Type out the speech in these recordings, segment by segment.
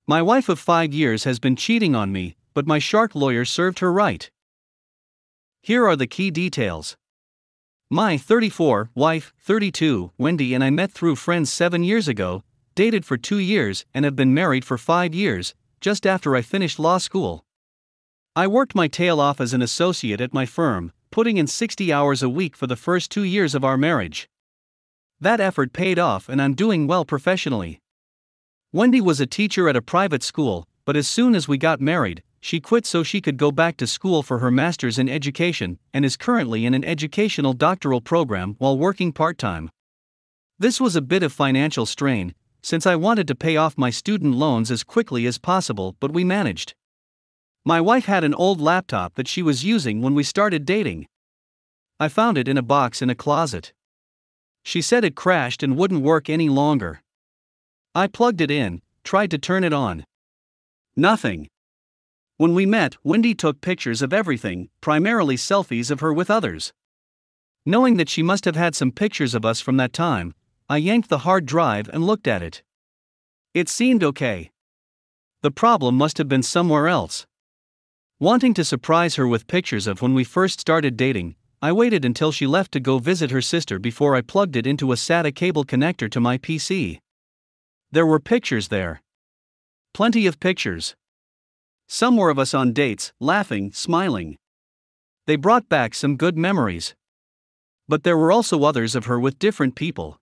My wife of 5 years has been cheating on me, but my shark lawyer served her right. Here are the key details. My 34 wife, 32, Wendy, and I met through friends 7 years ago, dated for 2 years, and have been married for 5 years, just after I finished law school. I worked my tail off as an associate at my firm, putting in 60 hours a week for the first 2 years of our marriage. That effort paid off, and I'm doing well professionally. Wendy was a teacher at a private school, but as soon as we got married, she quit so she could go back to school for her master's in education, and is currently in an educational doctoral program while working part-time. This was a bit of financial strain, since I wanted to pay off my student loans as quickly as possible, but we managed. My wife had an old laptop that she was using when we started dating. I found it in a box in a closet. She said it crashed and wouldn't work any longer. I plugged it in, tried to turn it on. Nothing. When we met, Wendy took pictures of everything, primarily selfies of her with others. Knowing that she must have had some pictures of us from that time, I yanked the hard drive and looked at it. It seemed okay. The problem must have been somewhere else. Wanting to surprise her with pictures of when we first started dating, I waited until she left to go visit her sister before I plugged it into a SATA cable connector to my PC. There were pictures there. Plenty of pictures. Some were of us on dates, laughing, smiling. They brought back some good memories. But there were also others of her with different people.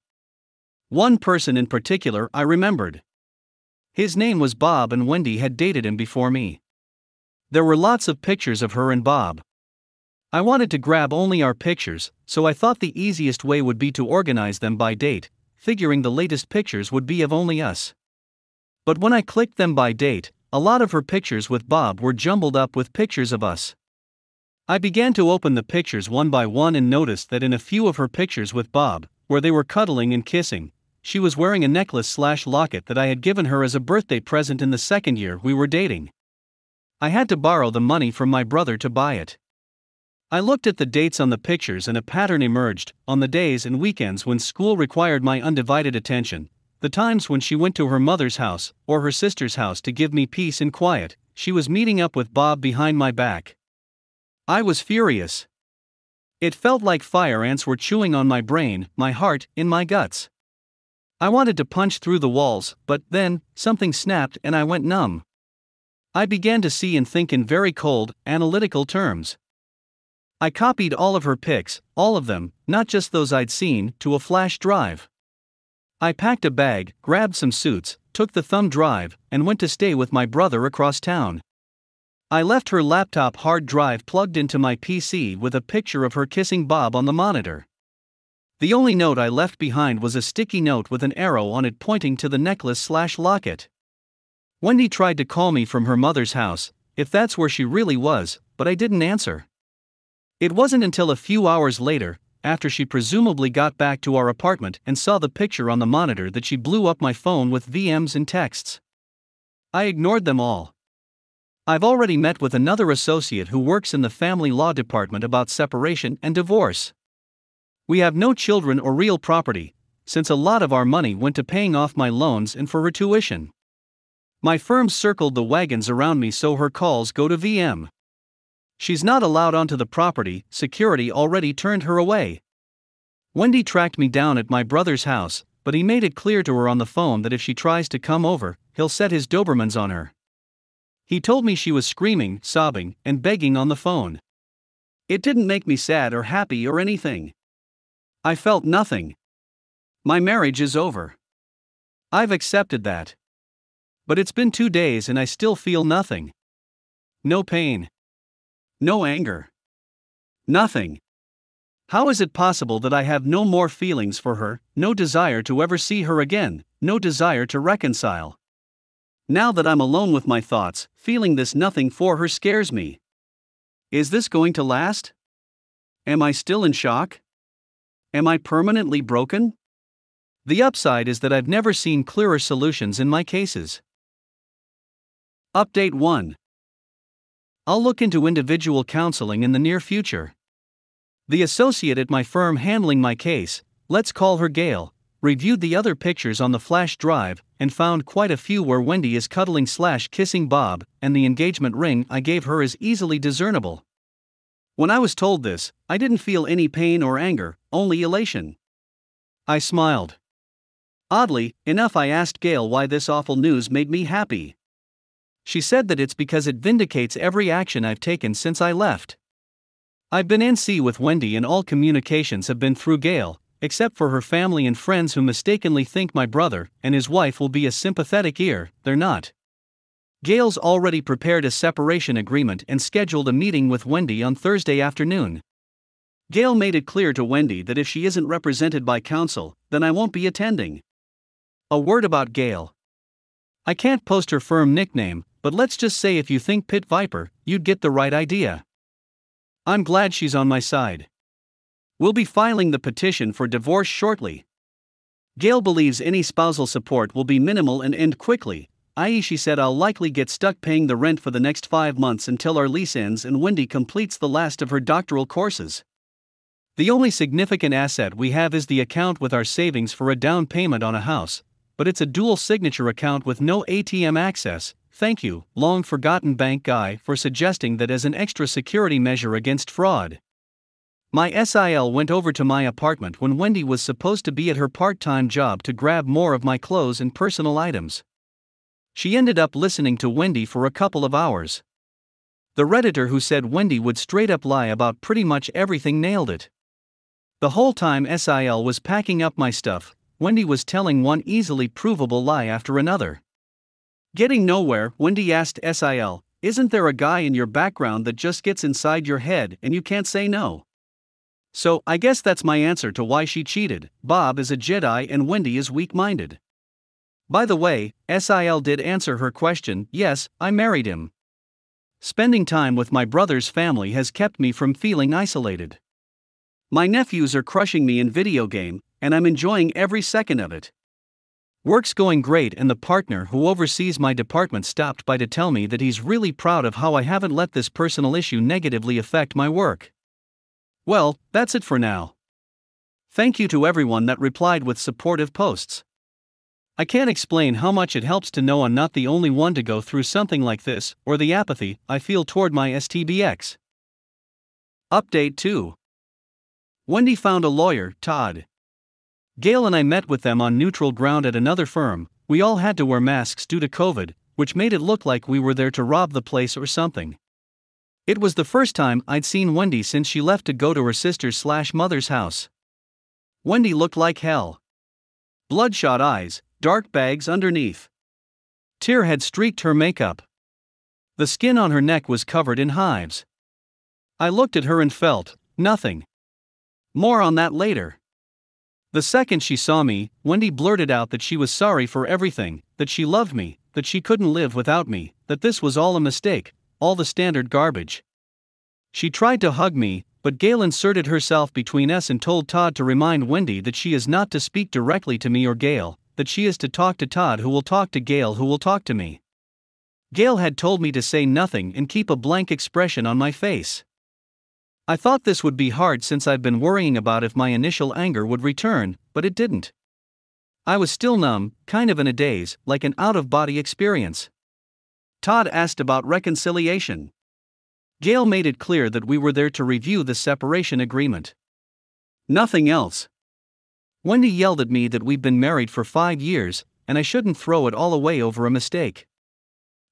One person in particular I remembered. His name was Bob, and Wendy had dated him before me. There were lots of pictures of her and Bob. I wanted to grab only our pictures, so I thought the easiest way would be to organize them by date, figuring the latest pictures would be of only us. But when I clicked them by date, a lot of her pictures with Bob were jumbled up with pictures of us. I began to open the pictures one by one and noticed that in a few of her pictures with Bob, where they were cuddling and kissing, she was wearing a necklace/locket that I had given her as a birthday present in the second year we were dating. I had to borrow the money from my brother to buy it. I looked at the dates on the pictures and a pattern emerged. On the days and weekends when school required my undivided attention, the times when she went to her mother's house or her sister's house to give me peace and quiet, she was meeting up with Bob behind my back. I was furious. It felt like fire ants were chewing on my brain, my heart, in my guts. I wanted to punch through the walls, but then, something snapped and I went numb. I began to see and think in very cold, analytical terms. I copied all of her pics, all of them, not just those I'd seen, to a flash drive. I packed a bag, grabbed some suits, took the thumb drive, and went to stay with my brother across town. I left her laptop hard drive plugged into my PC with a picture of her kissing Bob on the monitor. The only note I left behind was a sticky note with an arrow on it pointing to the necklace/locket. Wendy tried to call me from her mother's house, if that's where she really was, but I didn't answer. It wasn't until a few hours later, after she presumably got back to our apartment and saw the picture on the monitor, that she blew up my phone with VMs and texts. I ignored them all. I've already met with another associate who works in the family law department about separation and divorce. We have no children or real property, since a lot of our money went to paying off my loans and for her tuition. My firm circled the wagons around me so her calls go to VM. She's not allowed onto the property, security already turned her away. Wendy tracked me down at my brother's house, but he made it clear to her on the phone that if she tries to come over, he'll set his Dobermans on her. He told me she was screaming, sobbing, and begging on the phone. It didn't make me sad or happy or anything. I felt nothing. My marriage is over. I've accepted that. But it's been 2 days and I still feel nothing. No pain. No anger. Nothing. How is it possible that I have no more feelings for her, no desire to ever see her again, no desire to reconcile? Now that I'm alone with my thoughts, feeling this nothing for her scares me. Is this going to last? Am I still in shock? Am I permanently broken? The upside is that I've never seen clearer solutions in my cases. Update 1. I'll look into individual counseling in the near future. The associate at my firm handling my case, let's call her Gail, reviewed the other pictures on the flash drive, and found quite a few where Wendy is cuddling/kissing Bob, and the engagement ring I gave her is easily discernible. When I was told this, I didn't feel any pain or anger, only elation. I smiled. Oddly enough, I asked Gail why this awful news made me happy. She said that it's because it vindicates every action I've taken since I left. I've been NC with Wendy and all communications have been through Gail, except for her family and friends who mistakenly think my brother and his wife will be a sympathetic ear. They're not. Gail's already prepared a separation agreement and scheduled a meeting with Wendy on Thursday afternoon. Gail made it clear to Wendy that if she isn't represented by counsel, then I won't be attending. A word about Gail. I can't post her firm nickname, but let's just say if you think Pit Viper, you'd get the right idea. I'm glad she's on my side. We'll be filing the petition for divorce shortly. Gail believes any spousal support will be minimal and end quickly, i.e. she said I'll likely get stuck paying the rent for the next 5 months until our lease ends and Wendy completes the last of her doctoral courses. The only significant asset we have is the account with our savings for a down payment on a house, but it's a dual signature account with no ATM access. Thank you, long forgotten bank guy, for suggesting that as an extra security measure against fraud. My SIL went over to my apartment when Wendy was supposed to be at her part-time job to grab more of my clothes and personal items. She ended up listening to Wendy for a couple of hours. The Redditor who said Wendy would straight up lie about pretty much everything nailed it. The whole time SIL was packing up my stuff, Wendy was telling one easily provable lie after another. Getting nowhere, Wendy asked SIL, "Isn't there a guy in your background that just gets inside your head and you can't say no?" So, I guess that's my answer to why she cheated. Bob is a Jedi and Wendy is weak-minded. By the way, SIL did answer her question. Yes, I married him. Spending time with my brother's family has kept me from feeling isolated. My nephews are crushing me in video game, and I'm enjoying every second of it. Work's going great, and the partner who oversees my department stopped by to tell me that he's really proud of how I haven't let this personal issue negatively affect my work. Well, that's it for now. Thank you to everyone that replied with supportive posts. I can't explain how much it helps to know I'm not the only one to go through something like this, or the apathy I feel toward my STBX. Update 2. Wendy found a lawyer, Todd. Gail and I met with them on neutral ground at another firm. We all had to wear masks due to COVID, which made it look like we were there to rob the place or something. It was the first time I'd seen Wendy since she left to go to her sister's/mother's house. Wendy looked like hell. Bloodshot eyes, dark bags underneath. Tear had streaked her makeup. The skin on her neck was covered in hives. I looked at her and felt nothing. More on that later. The second she saw me, Wendy blurted out that she was sorry for everything, that she loved me, that she couldn't live without me, that this was all a mistake, all the standard garbage. She tried to hug me, but Gail inserted herself between us and told Todd to remind Wendy that she is not to speak directly to me or Gail, that she is to talk to Todd who will talk to Gail who will talk to me. Gail had told me to say nothing and keep a blank expression on my face. I thought this would be hard since I've been worrying about if my initial anger would return, but it didn't. I was still numb, kind of in a daze, like an out-of-body experience. Todd asked about reconciliation. Gail made it clear that we were there to review the separation agreement. Nothing else. Wendy yelled at me that we've been married for 5 years, and I shouldn't throw it all away over a mistake.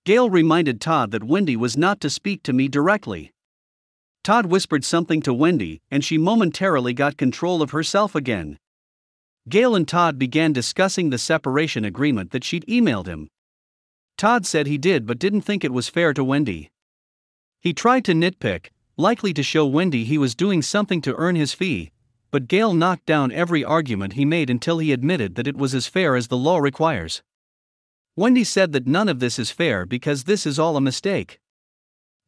Gail reminded Todd that Wendy was not to speak to me directly. Todd whispered something to Wendy, and she momentarily got control of herself again. Gail and Todd began discussing the separation agreement that she'd emailed him. Todd said he did but didn't think it was fair to Wendy. He tried to nitpick, likely to show Wendy he was doing something to earn his fee, but Gail knocked down every argument he made until he admitted that it was as fair as the law requires. Wendy said that none of this is fair because this is all a mistake.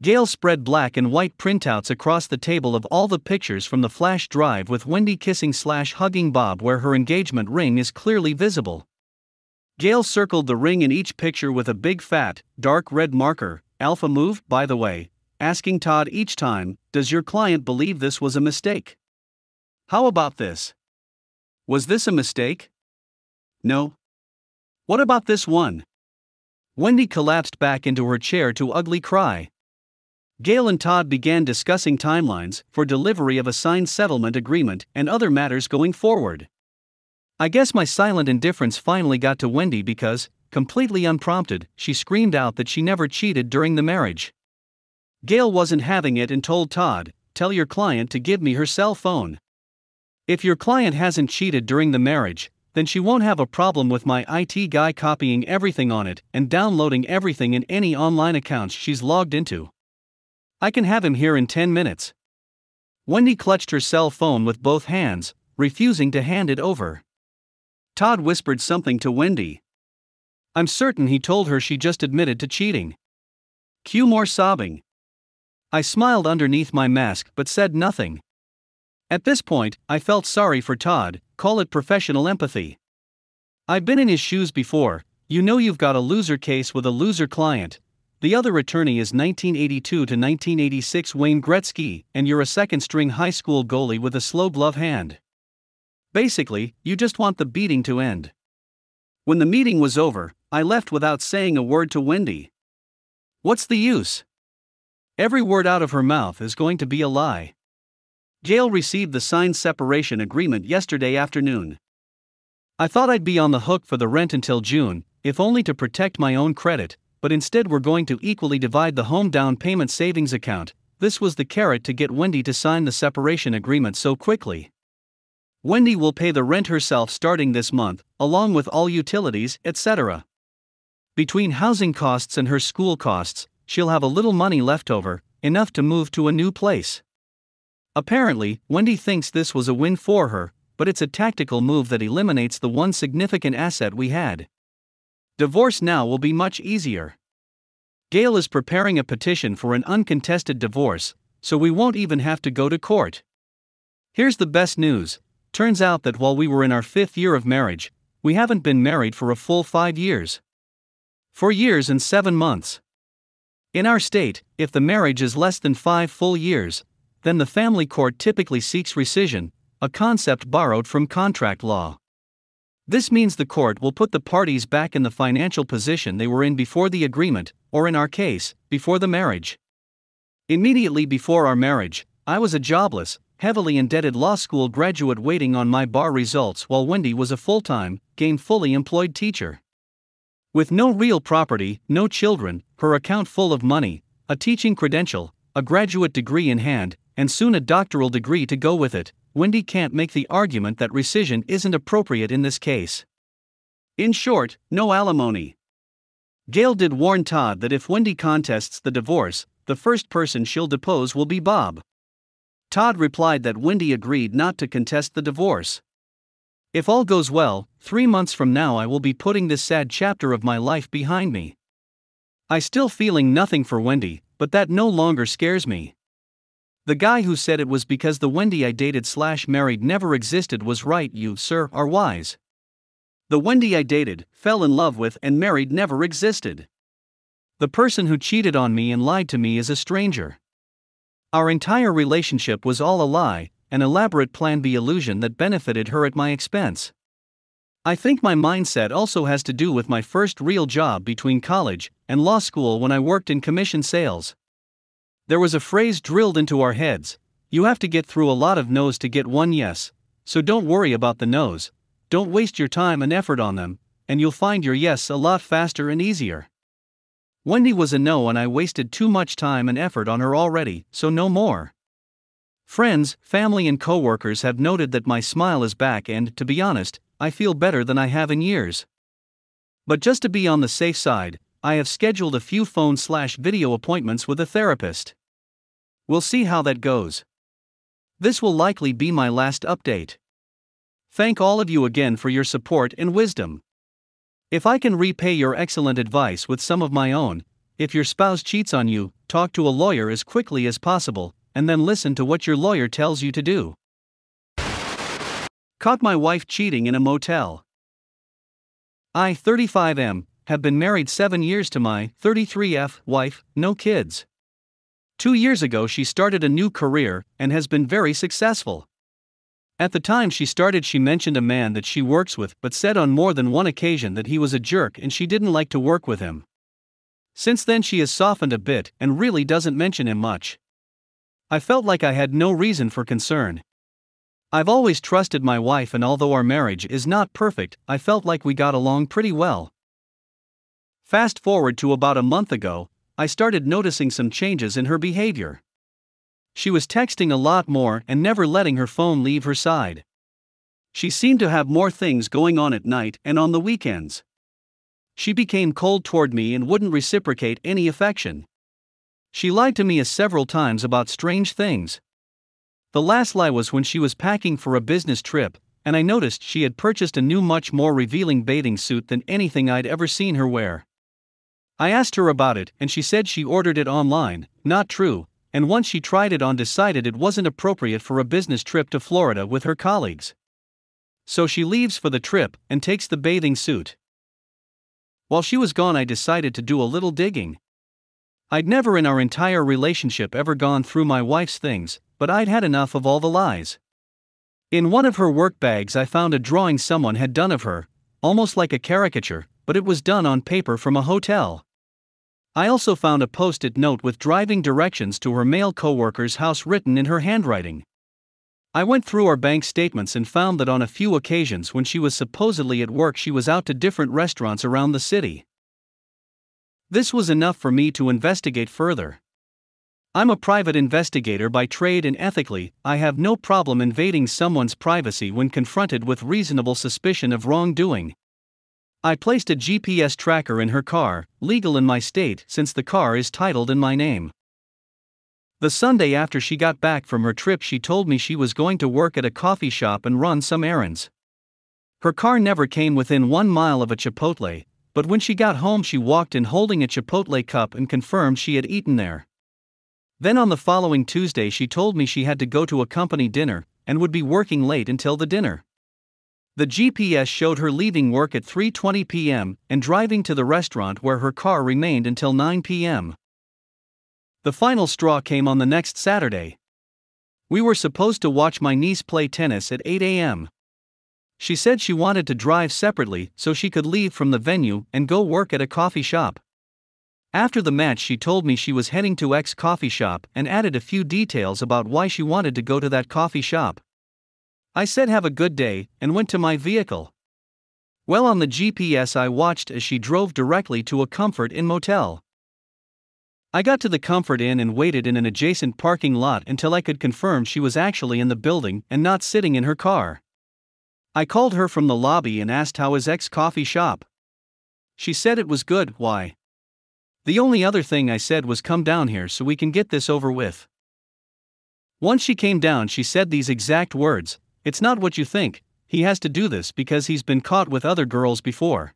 Gail spread black and white printouts across the table of all the pictures from the flash drive with Wendy kissing/hugging Bob where her engagement ring is clearly visible. Gail circled the ring in each picture with a big fat, dark red marker, alpha move, by the way, asking Todd each time, "Does your client believe this was a mistake? How about this? Was this a mistake?" No? What about this one? Wendy collapsed back into her chair to ugly cry. Gail and Todd began discussing timelines for delivery of a signed settlement agreement and other matters going forward. I guess my silent indifference finally got to Wendy because, completely unprompted, she screamed out that she never cheated during the marriage. Gail wasn't having it and told Todd, "Tell your client to give me her cell phone. If your client hasn't cheated during the marriage, then she won't have a problem with my IT guy copying everything on it and downloading everything in any online accounts she's logged into. I can have him here in 10 minutes." Wendy clutched her cell phone with both hands, refusing to hand it over. Todd whispered something to Wendy. I'm certain he told her she just admitted to cheating. Cue more sobbing. I smiled underneath my mask but said nothing. At this point, I felt sorry for Todd, call it professional empathy. I've been in his shoes before. You know, you've got a loser case with a loser client. The other attorney is 1982 to 1986 Wayne Gretzky, and you're a second-string high school goalie with a slow glove hand. Basically, you just want the beating to end. When the meeting was over, I left without saying a word to Wendy. What's the use? Every word out of her mouth is going to be a lie. Gail received the signed separation agreement yesterday afternoon. I thought I'd be on the hook for the rent until June, if only to protect my own credit, but instead we're going to equally divide the home down payment savings account. This was the carrot to get Wendy to sign the separation agreement so quickly. Wendy will pay the rent herself starting this month, along with all utilities, etc. Between housing costs and her school costs, she'll have a little money left over, enough to move to a new place. Apparently, Wendy thinks this was a win for her, but it's a tactical move that eliminates the one significant asset we had. Divorce now will be much easier. Gail is preparing a petition for an uncontested divorce, so we won't even have to go to court. Here's the best news. Turns out that while we were in our 5th year of marriage, we haven't been married for a full 5 years. 4 years and 7 months. In our state, if the marriage is less than 5 full years, then the family court typically seeks rescission, a concept borrowed from contract law. This means the court will put the parties back in the financial position they were in before the agreement, or in our case, before the marriage. Immediately before our marriage, I was a jobless, heavily indebted law school graduate waiting on my bar results while Wendy was a full-time, gainfully employed teacher. With no real property, no children, her account full of money, a teaching credential, a graduate degree in hand, and soon a doctoral degree to go with it, Wendy can't make the argument that rescission isn't appropriate in this case. In short, no alimony. Gail did warn Todd that if Wendy contests the divorce, the first person she'll depose will be Bob. Todd replied that Wendy agreed not to contest the divorce. If all goes well, 3 months from now I will be putting this sad chapter of my life behind me. I still feeling nothing for Wendy, but that no longer scares me. The guy who said it was because the Wendy I dated/married never existed was right. You, sir, are wise. The Wendy I dated, fell in love with, and married never existed. The person who cheated on me and lied to me is a stranger. Our entire relationship was all a lie, an elaborate Plan B illusion that benefited her at my expense. I think my mindset also has to do with my first real job between college and law school when I worked in commission sales. There was a phrase drilled into our heads: you have to get through a lot of no's to get one yes, so don't worry about the no's, don't waste your time and effort on them, and you'll find your yes a lot faster and easier. Wendy was a no and I wasted too much time and effort on her already, so no more. Friends, family and coworkers have noted that my smile is back and, to be honest, I feel better than I have in years. But just to be on the safe side, I have scheduled a few phone/video appointments with a therapist. We'll see how that goes. This will likely be my last update. Thank all of you again for your support and wisdom. If I can repay your excellent advice with some of my own, if your spouse cheats on you, talk to a lawyer as quickly as possible, and then listen to what your lawyer tells you to do. Caught my wife cheating in a motel. I, 35M, have been married 7 years to my 33F wife, no kids. 2 years ago she started a new career and has been very successful. At the time she mentioned a man that she works with but said on more than one occasion that he was a jerk and she didn't like to work with him. Since then she has softened a bit and really doesn't mention him much. I felt like I had no reason for concern. I've always trusted my wife, and although our marriage is not perfect, I felt like we got along pretty well. Fast forward to about a month ago, I started noticing some changes in her behavior. She was texting a lot more and never letting her phone leave her side. She seemed to have more things going on at night and on the weekends. She became cold toward me and wouldn't reciprocate any affection. She lied to me several times about strange things. The last lie was when she was packing for a business trip, and I noticed she had purchased a new, much more revealing bathing suit than anything I'd ever seen her wear. I asked her about it, and she said she ordered it online. Not true, and once she tried it on, decided it wasn't appropriate for a business trip to Florida with her colleagues. So she leaves for the trip and takes the bathing suit. While she was gone, I decided to do a little digging. I'd never in our entire relationship ever gone through my wife's things, but I'd had enough of all the lies. In one of her work bags I found a drawing someone had done of her, almost like a caricature, but it was done on paper from a hotel. I also found a post-it note with driving directions to her male coworker's house written in her handwriting. I went through our bank statements and found that on a few occasions when she was supposedly at work, she was out to different restaurants around the city. This was enough for me to investigate further. I'm a private investigator by trade, and ethically, I have no problem invading someone's privacy when confronted with reasonable suspicion of wrongdoing. I placed a GPS tracker in her car, legal in my state since the car is titled in my name. The Sunday after she got back from her trip, she told me she was going to work at a coffee shop and run some errands. Her car never came within 1 mile of a Chipotle, but when she got home she walked in holding a Chipotle cup and confirmed she had eaten there. Then on the following Tuesday she told me she had to go to a company dinner and would be working late until the dinner. The GPS showed her leaving work at 3:20 p.m. and driving to the restaurant where her car remained until 9 p.m. The final straw came on the next Saturday. We were supposed to watch my niece play tennis at 8 a.m. She said she wanted to drive separately so she could leave from the venue and go work at a coffee shop. After the match she told me she was heading to X coffee shop and added a few details about why she wanted to go to that coffee shop. I said have a good day and went to my vehicle. Well, on the GPS I watched as she drove directly to a Comfort Inn motel. I got to the Comfort Inn and waited in an adjacent parking lot until I could confirm she was actually in the building and not sitting in her car. I called her from the lobby and asked how is X coffee shop. She said it was good. Why? The only other thing I said was come down here so we can get this over with. Once she came down she said these exact words, "It's not what you think, he has to do this because he's been caught with other girls before."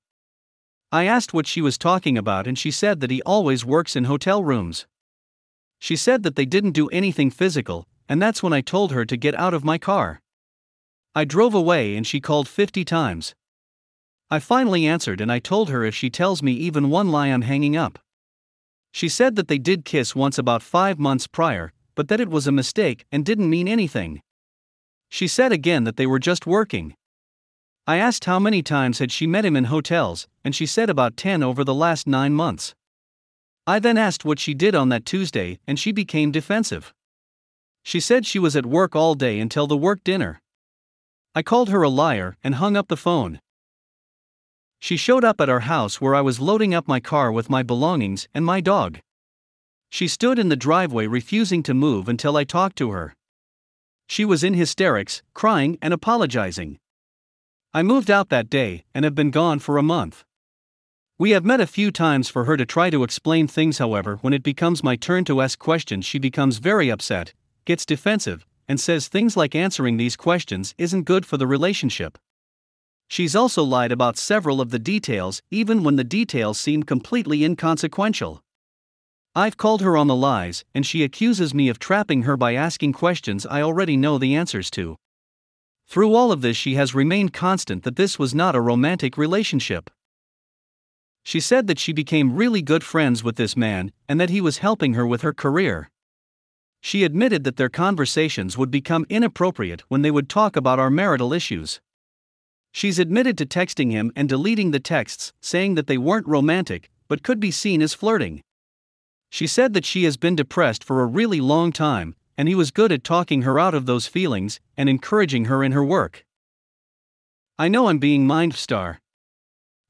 I asked what she was talking about and she said that he always works in hotel rooms. She said that they didn't do anything physical, and that's when I told her to get out of my car. I drove away and she called 50 times. I finally answered and I told her if she tells me even one lie I'm hanging up. She said that they did kiss once about 5 months prior, but that it was a mistake and didn't mean anything. She said again that they were just working. I asked how many times had she met him in hotels, and she said about 10 over the last 9 months. I then asked what she did on that Tuesday and she became defensive. She said she was at work all day until the work dinner. I called her a liar and hung up the phone. She showed up at our house where I was loading up my car with my belongings and my dog. She stood in the driveway refusing to move until I talked to her. She was in hysterics, crying and apologizing. I moved out that day and have been gone for a month. We have met a few times for her to try to explain things, however, when it becomes my turn to ask questions she becomes very upset, gets defensive, and says things like answering these questions isn't good for the relationship. She's also lied about several of the details, even when the details seem completely inconsequential. I've called her on the lies, and she accuses me of trapping her by asking questions I already know the answers to. Through all of this she has remained constant that this was not a romantic relationship. She said that she became really good friends with this man, and that he was helping her with her career. She admitted that their conversations would become inappropriate when they would talk about our marital issues. She's admitted to texting him and deleting the texts, saying that they weren't romantic, but could be seen as flirting. She said that she has been depressed for a really long time, and he was good at talking her out of those feelings and encouraging her in her work. I know I'm being mind-star.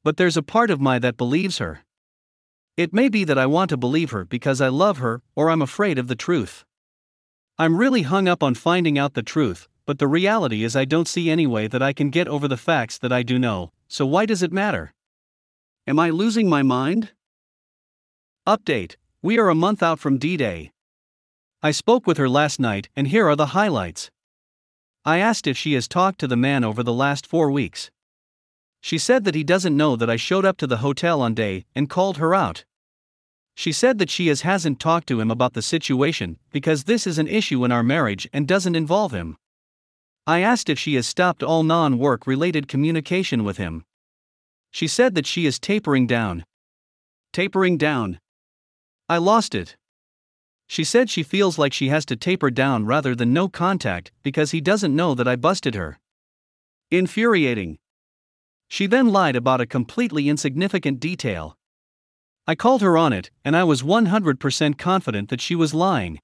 But there's a part of me that believes her. It may be that I want to believe her because I love her, or I'm afraid of the truth. I'm really hung up on finding out the truth, but the reality is I don't see any way that I can get over the facts that I do know, so why does it matter? Am I losing my mind? Update: we are a month out from D-Day. I spoke with her last night, and here are the highlights. I asked if she has talked to the man over the last 4 weeks. She said that he doesn't know that I showed up to the hotel on day and called her out. She said that she hasn't talked to him about the situation because this is an issue in our marriage and doesn't involve him. I asked if she has stopped all non-work related communication with him. She said that she is tapering down. Tapering down. I lost it. She said she feels like she has to taper down rather than no contact because he doesn't know that I busted her. Infuriating. She then lied about a completely insignificant detail. I called her on it, and I was 100% confident that she was lying.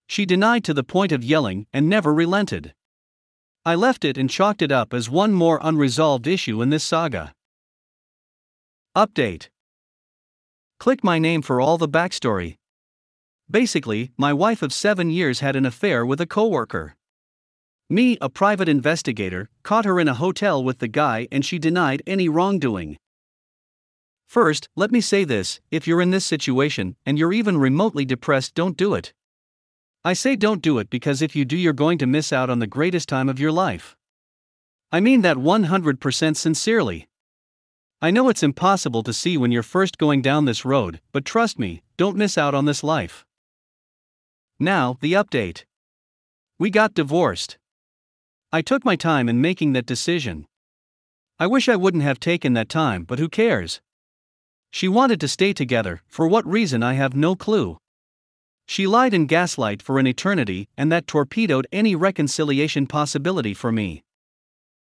She denied to the point of yelling and never relented. I left it and chalked it up as one more unresolved issue in this saga. Update. Click my name for all the backstory. Basically, my wife of 7 years had an affair with a coworker. Me, a private investigator, caught her in a hotel with the guy and she denied any wrongdoing. First, let me say this: if you're in this situation and you're even remotely depressed, don't do it. I say don't do it because if you do, you're going to miss out on the greatest time of your life. I mean that 100% sincerely. I know it's impossible to see when you're first going down this road, but trust me, don't miss out on this life. Now, the update. We got divorced. I took my time in making that decision. I wish I wouldn't have taken that time, but who cares? She wanted to stay together, for what reason I have no clue. She lied and gaslight for an eternity, and that torpedoed any reconciliation possibility for me.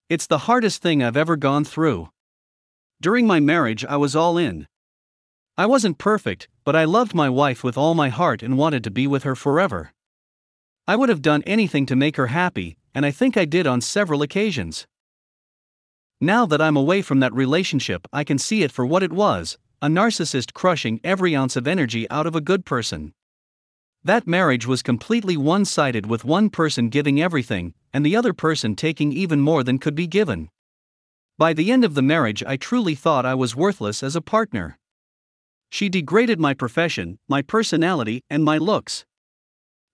It's the hardest thing I've ever gone through. During my marriage, I was all in. I wasn't perfect, but I loved my wife with all my heart and wanted to be with her forever. I would have done anything to make her happy, and I think I did on several occasions. Now that I'm away from that relationship, I can see it for what it was: a narcissist crushing every ounce of energy out of a good person. That marriage was completely one-sided, with one person giving everything, and the other person taking even more than could be given. By the end of the marriage, I truly thought I was worthless as a partner. She degraded my profession, my personality, and my looks.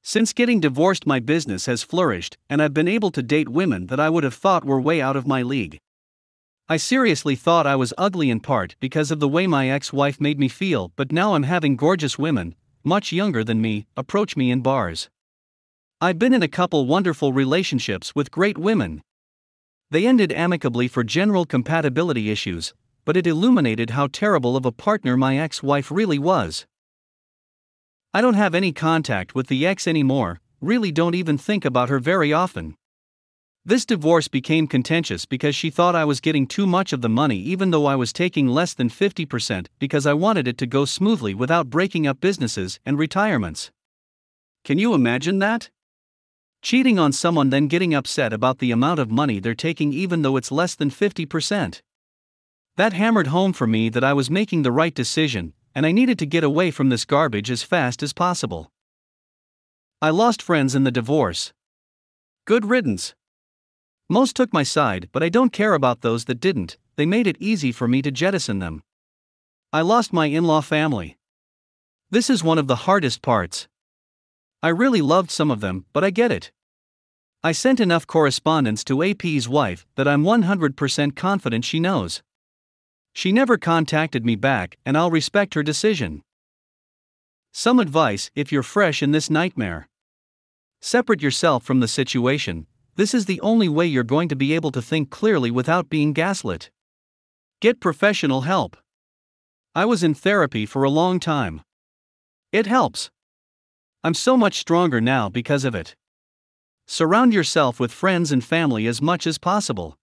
Since getting divorced, my business has flourished, and I've been able to date women that I would have thought were way out of my league. I seriously thought I was ugly in part because of the way my ex-wife made me feel, but now I'm having gorgeous women, much younger than me, approach me in bars. I've been in a couple wonderful relationships with great women. They ended amicably for general compatibility issues, but it illuminated how terrible of a partner my ex-wife really was. I don't have any contact with the ex anymore, really don't even think about her very often. This divorce became contentious because she thought I was getting too much of the money even though I was taking less than 50% because I wanted it to go smoothly without breaking up businesses and retirements. Can you imagine that? Cheating on someone, then getting upset about the amount of money they're taking even though it's less than 50%. That hammered home for me that I was making the right decision, and I needed to get away from this garbage as fast as possible. I lost friends in the divorce. Good riddance. Most took my side, but I don't care about those that didn't. They made it easy for me to jettison them. I lost my in-law family. This is one of the hardest parts. I really loved some of them, but I get it. I sent enough correspondence to AP's wife that I'm 100% confident she knows. She never contacted me back, and I'll respect her decision. Some advice if you're fresh in this nightmare. Separate yourself from the situation. This is the only way you're going to be able to think clearly without being gaslit. Get professional help. I was in therapy for a long time. It helps. I'm so much stronger now because of it. Surround yourself with friends and family as much as possible.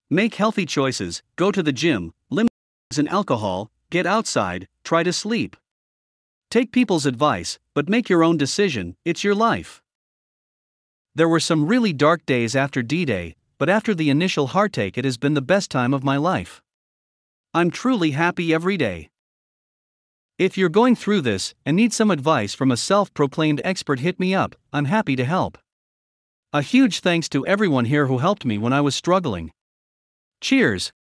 Make healthy choices, go to the gym, limit drugs and alcohol, get outside, try to sleep. Take people's advice, but make your own decision, it's your life. There were some really dark days after D-Day, but after the initial heartache, it has been the best time of my life. I'm truly happy every day. If you're going through this and need some advice from a self-proclaimed expert, hit me up, I'm happy to help. A huge thanks to everyone here who helped me when I was struggling. Cheers.